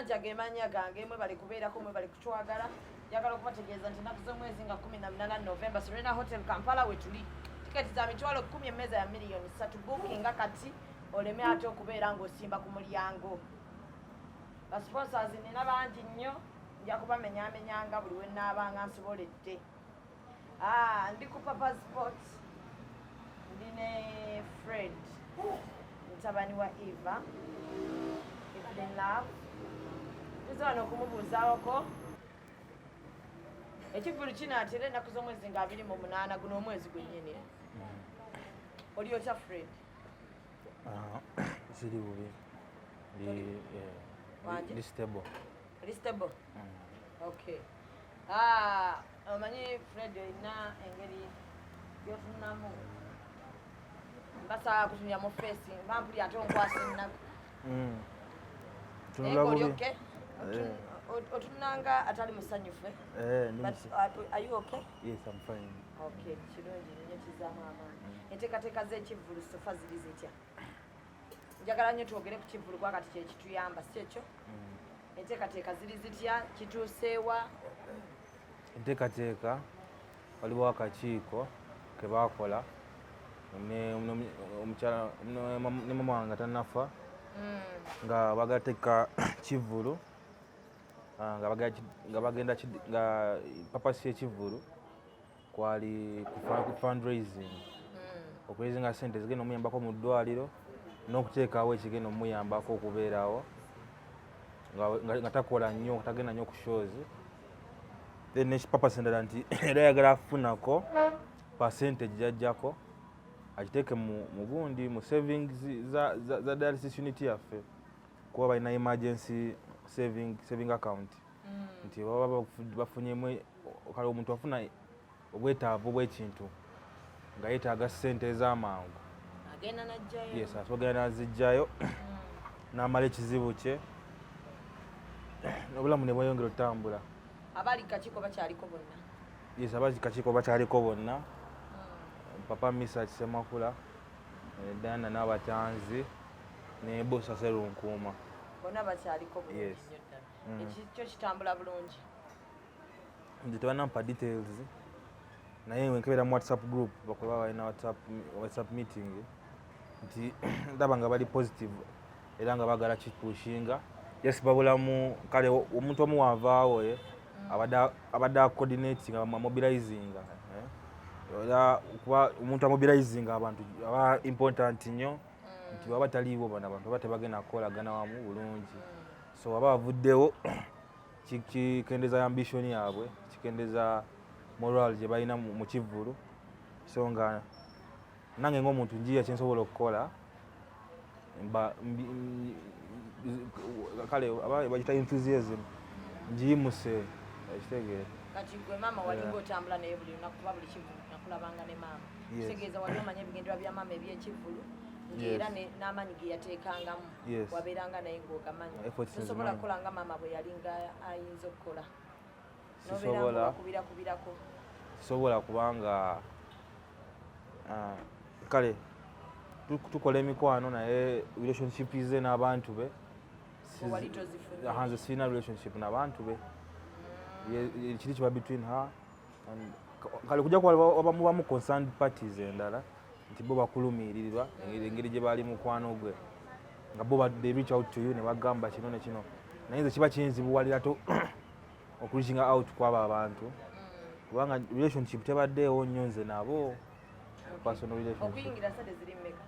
Nanja gemanya gange mwe bali kubeerako mwe bali kutwagala njagala okubategeeza nti ennaku z'omwezi nga 18 November Serena Hotel Kampala wetuli tiketi za mitwalo 10 emmeeza ya miliyoni 3 bookinga kati oleme ate okubeera ng'osimba ku mulyango basponsors nina bangi nnyo nja kubamenyamenyanga buli we nnaabanga nsoboledde ndi ku Papa Sport ndi ne Fred mutabani wa Eva Evelyn Lagu Abasabye okumubuuzaako ekivulu kinaatera ennaku z'omwezi nga 28 guno omwezi gwennyini oli otya Fred? Ziri bubi ndi stable. Oli stable? Okay. Omanyi Fred olina engeri yotunamu mbasa kutunira mu face bampuli ate onkwasa ennaku tunula bubi. Okay? Otunanga atali musanyufu but are you okay? Yes, I'm fine. Okay, kirungi nnyo kizaamu amaanyi. Enteekateeka z'ekivvulu sofa ziri zitya? Njagala nnyo twogere ku kivvulu kwakati kye kituyamba si ekyo? Enteekateeka ziri zitya? Kituuseewa? Enteekateeka waliwo akakiiko ke baakola ne maama wange tannafa nga bagateeka kivvulu nga bagenda nga papasi y'ekivvulu kwali ku fundraising okuraisinga sente zigenda omuyambako mu ddwaliro n'okuteekawo ekigenda omuyambako okubeerawo nga takola nnyo tagenda nnyo ku shows then nekipapasi endala nti era yagala afunako percentage gy'ajjako agiteeke mu gundi mu savings za dialysis unit yaffe kuba balina emergency saving account nti baba bafunyemu kale omuntu afuna obwetaavu bw'ekintu nga yeetaaga ssente ez'amangu agenda n'ajjayo. Yes, asogenda n'azijjayo n'amala ekizibu kye n'obulamu ne bweyongera otambula. Abali kakiiko bakyaliko bonna? Yes, abali kakiiko bakyaliko bonna. Papa Misa Kisemakula, Dana n'abatanzi ne Bosa Serunkuuma. Bonna bakyaliko bulungi nnyo ddala. Ekyo kitambula bulungi? Nti tebannampa details naye wenkebeera mu WhatsApp group bakuba balina WhatsApp meeting nti ndaba nga bali positive era nga bagala kipushinga. Yes, babulamu kale omuntu omu wavaawo abadde coordinating mobilizing era kuba omuntu amobilizing abantu aba important nnyo nti baba taliiwo bano abantu baba tebagenda kukolagana wamu bulungi so baba bavuddewo kikendeza ambition yaabwe kikendeza moral gye balina mu kivvulu so nga nange ng'omuntu njiya kyensobola okukola kale bagita enthusiasm njiyimuse ekitegeera. Kati gwe maama walinga otambula naye buli lunaku kuba buli kivvulu nakulabanga ne maama kitegeeza wali omanya ebigendera bya maama eby'ekivvulu ng'era n'amaanyi ge yateekangamu wabeeranga naye ng'ogamanyi tosobola kukola nga maama bwe yalinga ayinza okukola nobeera ng'okubirako sisobola kubanga kale tukola emikwano naye relationship ze n'abantu be hanze sirina relationship n'abantu be kiri kiba between her and kale kujja kubamu concerned parties endala nti bo bakulumirirwa engeri gye bali mukwano gwe nga bo they reach out to you ne bagamba kino ne kino naye nze kiba kinzibuwalira to okureaching out kw'abo abantu kubanga relationship tebaddeewo nnyo nze nabo personal relationship. Okuyingira sente ziri mmeka?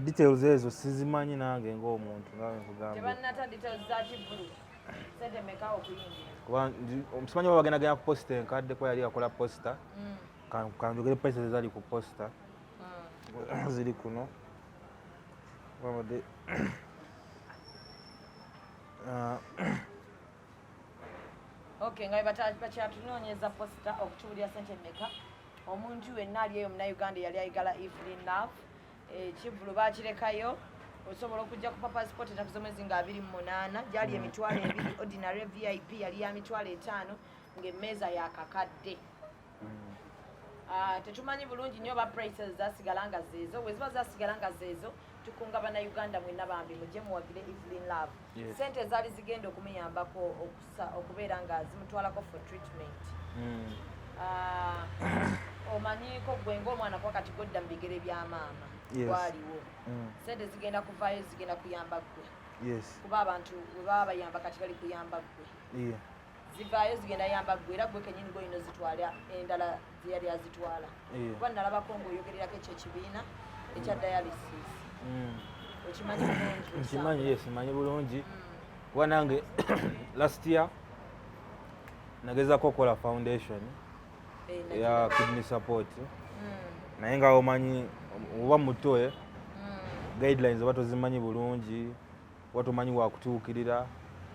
Details ezo sizimanyi nange ng'omuntu nga bwe nkugamba. Tebannata details za kivvulu sente mmeka okuyingira? Kuba simanyi baba bagenda ku posta enkadde kuba yali akola posta kanjogere pesa ezali ku posta ziri kuno babadde okay nga bakyatunoonyeza posta okutuulira sente mmeka omuntu wenna ali eyo Munnayuganda yali ayagala Evelyn Lagu ekivvulu baakirekayo osobola okujja ku Papa Sport ennaku z'omwezi nga 28 gyali emitwalo 2 ordinary VIP yali ya mitwalo 5 ng'emmeeza yakakadde tetumanyi bulungi nnyo ba prices zasigala nga zeezo bwe ziba zasigala nga zeezo tukunga bannayuganda mwenna Bambi mujje muwagire Evelyn Lagu sente ezaali zigenda okumuyambako okubeera nga zimutwalako for treatment omanyiko gwe ng'omwana kuba kati godda mu bigere bya maama gwaliwo sente zigenda kuvaayo zigenda kuyamba ggwe kuba abantu bwe baba bayamba kati bali kuyamba ggwe zivaayo zigenda yamba ggwe era ggwe kennyini gwolina ozitwala endala zeyali azitwala kuba nalabako ng'oyogererako ekyo ekibiina ekya dialysis okimanyi bulungi nkimanyi manyi bulungi kuba nange last year nagezako okukola foundation ya kidney support naye nga omanyi oba mutoye guidelines oba tozimanyi bulungi oba tomanyi wakutuukirira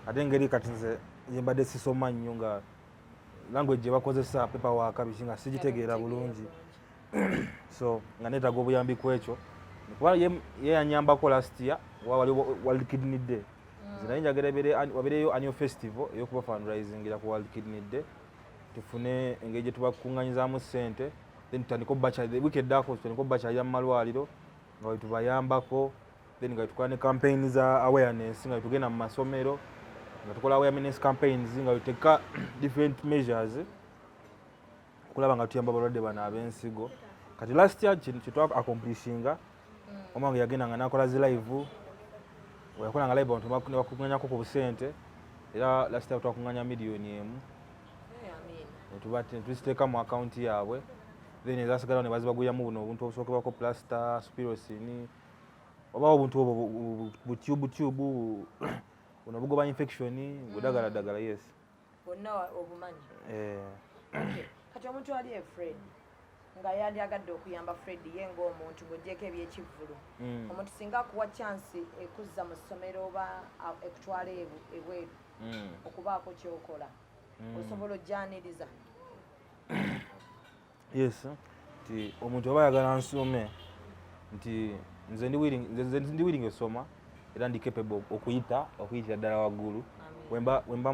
ate engeri kati nze mbadde sisoma nnyo nga language gye bakozesa paperwork biki nga sigitegeera bulungi so nga neetaaga obuyambi ku ekyo kuba ye yanyambako last year wali World Kidney Day nze naye njagala wabeereyo annual festival ey'okuba fundraisingira ku World Kidney Day tufune engeri gye tubakuŋŋanyizaamu ssente then tutandika wiiki eddaako tutandika obbakyalira mu malwaliro nga bwe tubayambako then nga tukola ne campaign za awareness nga tugenda mu masomero nga tukola awareness campaigns nga tuteka different measures okulaba nga tuyamba abalwadde bano ab'ensigo kati last year kyetwa accomplishinga omange yagenda nga nakola zi live weyakola nga live abantu nebakuŋŋanyako ku busente era last year twakuŋŋanya $1,000,000 tuziteeka mu akawunti yaabwe then ezasigalawo ne bazibaguliramu buno obuntu obusookebwako plaster spirosin obawo obuntu obwo butyubu buno bugoba infection budagaladagala yes bonna obumanyi kati omuntu ali Fred nga yandyagadde okuyamba Fred ye ng'omuntu ng'ogyeko ebyekivvulu omuntu singa akuwa chance ekuzza mu ssomero oba ekutwala ebweru okubaako kyokola osobola ojjaniriza yes nti omuntu oba ayagala nsome nti nze ndi willing osoma era ndi capable okuyitira ddala waggulu wemba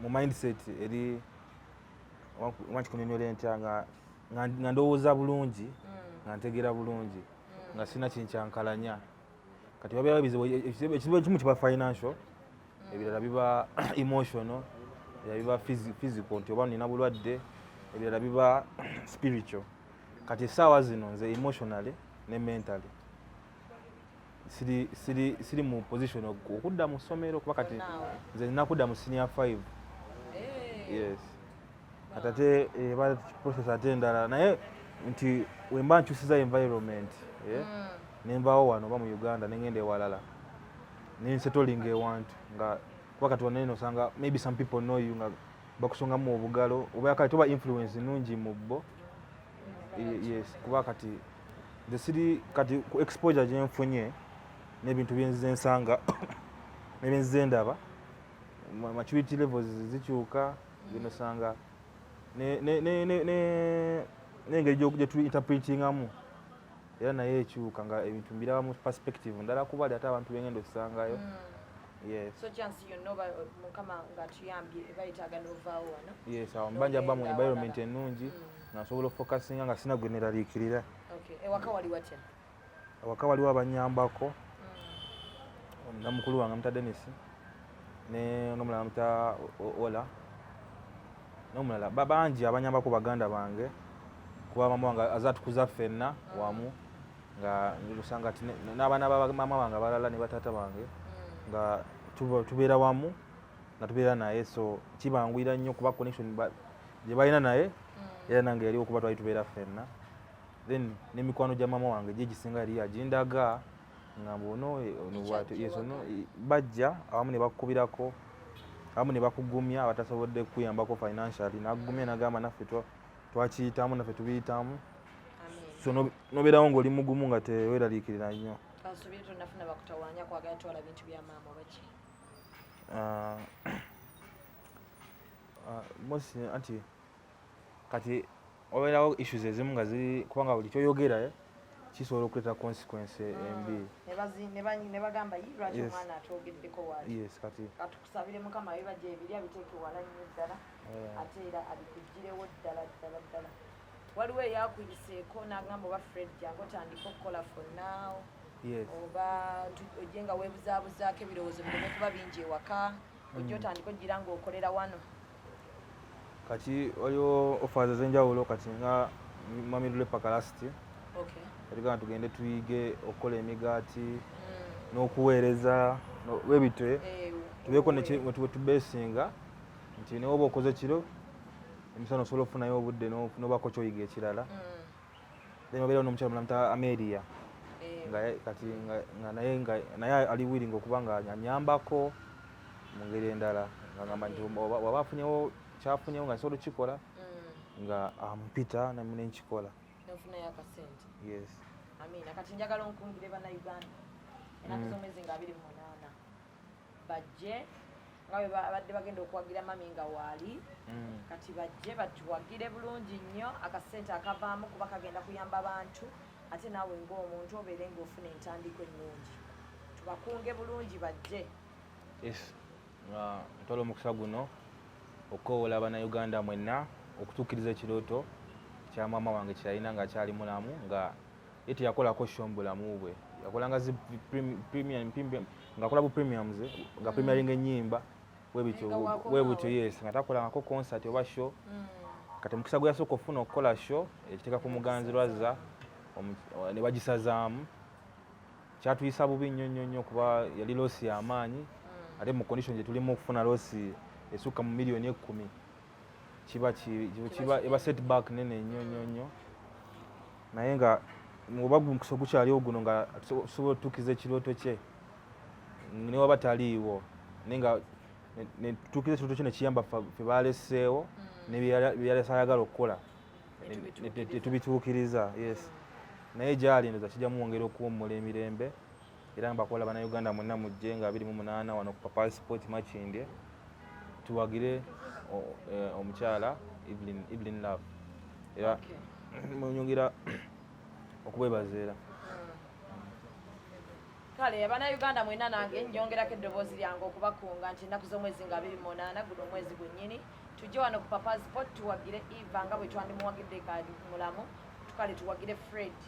mu mindset eri wakikunyonyola entya nga ndowooza bulungi nga ntegeera bulungi nga sina kinkyankalanya kati wabeerawo ekizibu ekimu kiba financial ebirala biba emotional ebirala biba physical nti oba nina bulwadde ebirala biba spiritual kati essaawa zino nze emotionally ne mentally siri mu position okudda mu ssomero kuba kati nze nina kudda mu senior 5 yes kati ate eba process ate endala naye nti wemba nkyusiza environment nenvaawo wano oba mu Uganda nengenda ewalala nensettling ewantu nga kuba kati wonna eno osanga maybe some people know you nga bakusongamu obugalo oba kati toba influence nungi mu bo yes kuba kati nze siri kati ku exposure gye nfunye n'ebintu byenzize nsanga nebyenzize ndaba maturity levels zikyuka binosanga n'engeri gye tu-interpretingamu era naye ekyuka nga ebintu mbiraba mu perspective ndala kuba ate abantu bengenda okusangayo yes so chance yonna mukama nga tuyambye bayitaaga novaawo wano yes awo mbanja ba mu environment ennungi nga nsobola ofocusinga nga sina gwe neraliikirira ewaka wali watya awaka waliwo abanyambako namukulu wange amuta Dennis n'omulala amuta Ola n'omulala bangi abanyambako baganda bange kuba mama wange azatukuza ffenna wamu nga usanga ati n'abaana ba mama wange abalala ne bataata bange nga tubeera wamu nga tubeera naye so kibangwira nnyo kuba connection gye balina naye era nange yali okuba twali tubeera ffenna then n'emikwano gya mama wange gye gisinga yali agindaga nga mbono bajja abamu ne bakukubirako abamu ne bakugumya abatasobodde kuyambako financially nagumya nagamba naffe twakiyitamu naffe tubiyitamu so nobeerawo ng'oli mugumu nga teweeraliikirira nnyo asubire tonafuna bakutawaanya kwagala twala bintu bya maama baki mosi anti kati obeerawo issues ezimu nga ziri kubanga buli kyoyogera kisobola okuleeta consequence embi ne bagamba lwaki omwana atwogeddeko waati yes kati katukusabire mukama bibajja ebiri abiteeke wala nnyo ddala ate era abikugirewo ddala ddala ddala. Waliwo eyakuyiseeko n'agamba oba Fred jangu otandika okukola for now oba ojje nga weebuzaabuzaako ebirowoozo bireme kuba bingi ewaka ojje otandika ogira ng'okolera wano. Kati waliwo offers ez'enjawulo kati nga Mamirule Pakalasiti katigamba tugende tuyige okukola emigaati n'okuweereza webitwe tubeeko we tubeesinga nti ne woba okoze kiro emisana osobola okufunayo obudde n'obaako kyoyiga ekirala then obeerawo n'omukyala mulamuta Amelia kati naye ali willing okuba nga anyambako mu ngeri endala ngagamba nti waba afunyewo kyafunyewo nga nsobola okukikola nga ampita namu nenkikola nofunayo akasente. Yes. Amina. Kati njagala onkungire bannayuganda ennaku z'omwezi nga 28 bajje nga bwe babadde bagenda okuwagira mami nga waali kati bajje batuwagire bulungi nnyo akasente akavaamu kuba kagenda kuyamba abantu ate naawe ng'omuntu obeere ng'ofuna entandiko ennungi tubakunge bulungi bajje. Yes. Ntwala omukisa guno okukowoola bannayuganda mwenna okutuukiriza ekirooto kya maama wange kyeyalina nga kyali mulamu nga ye teyakolako sho mu bulamu bwe yakolanga ng'akola bu premiums nga premieringa ennyimba webutyo yes nga takolangako concert oba show kati omukisa gwe yasooka okufuna okukola show ekiteeka ku muganzirwazza ne bagisazaamu kyatuyisa bubi nnyo nnyo nnyo kuba yali loosi y'amaanyi ate mu condition gye tulimu okufuna loosi esukka mu miliyoni 10 kiba eba setback nene nnyo nnyo nnyo naye nga oba omukisa gukyaliwo guno nga tusobola otutuukiza ekirooto kye ne waba taliiwo naye nga netutuukiza ekirooto kye nekiyamba ffe baleseewo ne byeyayagala okukola netubituukiriza. Yes. Naye gyali ndoza kijja muwongera okuwummula emirembe era mbakola bannayuganda mwenna mujje nga 28 wano ku Papa Sport Makindye tuwagire omukyala Evelyn Lagu era munyongera okubwebazeera. Kale bannayuganda mwenna nange njongerako eddoboozi lyange okubakunga nti ennaku z'omwezi nga 28 guno omwezi gwennyini tujje wano ku Papa Sport tuwagire Eva nga bwe twandimuwagidde kali mulamu tukale tuwagire Fred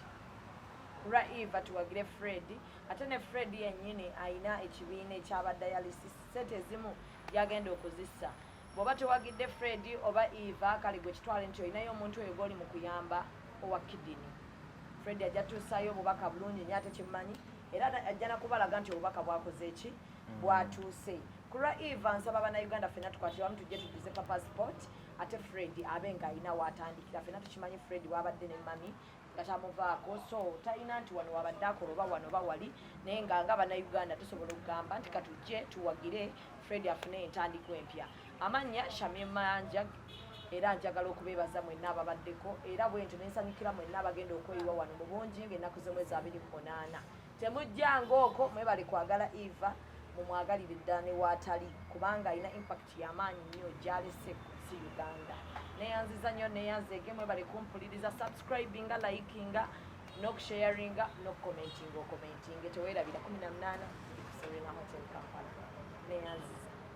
kulwa Eva tuwagire Fred ate ne Fred yennyini ayina ekibiina ekyabadialysis sente ezimu yagenda okuzissa bw'oba tewagidde Fred oba Eva kale gwe kitwale nti olinayo omuntu oyo gw'oli mu kuyamba owa kidini. Fred ajja tuusaayo obubaka bulungi nnyo ate kimmanyi era ajja nakubalaga nti obubaka bwakoze eki bwatuuse. Kulwa Eva nsaba bannayuganda ffenna tukwatire wamu tujje tugize Papa Sport ate Fred abe ng'ayina waatandikira ffenna tukimanyi Fred wabadde ne mami nga tamuvaako so talina nti wano wabadde akola oba wano oba wali naye nga bannayuganda tusobola okugamba nti katujje tuwagire Fred afune entandiko empya. Amannya Shamim Manja era njagala okubeebaza mwenna ababaddeko era bwentyo nensanyukira mwenna abagenda okweyiwa wano mu bungi ng'ennaku z'omwezi 28 temujjanga okwo mwebale kwagala Eva mumwagalire ddala ne waatali kubanga alina impact y'amaanyi nnyo gy'alese si Uganda. Neyanziza nnyo neyanzeege mwebale kumpuliriza subscribinga likinga n'okusharinga n'okukomentinga okomentinge teweerabira 18 Kusomera Hotel Kampala neyanziza.